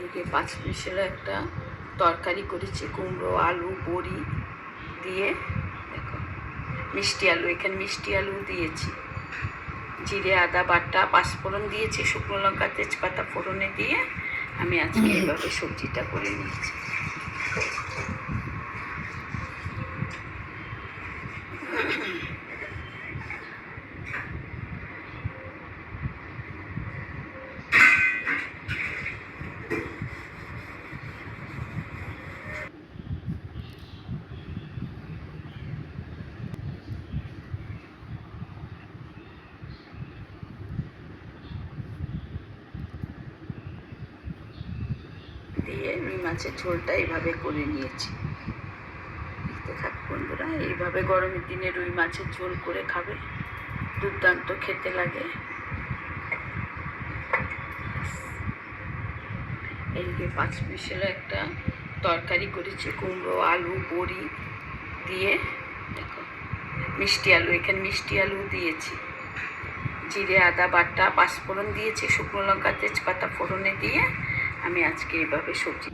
এদিকে 5 মিশালো একটা তরকারি করেছি, কুমড়ো আলু বড়ি দিয়ে। দেখো মিষ্টি আলু, এখানে মিষ্টি আলু দিয়েছি, জিরে আদা বাটা, পাঁচফোড়ন দিয়েছি, শুকনো লঙ্কা তেজপাতা ফোড়নে দিয়ে আমি আজকে এইভাবে সবজিটা করে নিয়েছি। দিয়ে রুই মাছের ঝোলটা এইভাবে করে নিয়েছি। দেখতে থাক বন্ধুরা, এইভাবে গরমের দিনে রুই মাছের ঝোল করে খাবে, দুর্দান্ত খেতে লাগে। এইদিকে 5 মিশালো একটা তরকারি করেছি, কুমড়ো আলু বড়ি দিয়ে। দেখো মিষ্টি আলু, এখানে মিষ্টি আলু দিয়েছি, জিরে আদা বাটা, পাঁচফোড়ন দিয়েছি, শুকনো লঙ্কা তেজপাতা ফোড়নে দিয়ে আমি আজকে এইভাবে সবজি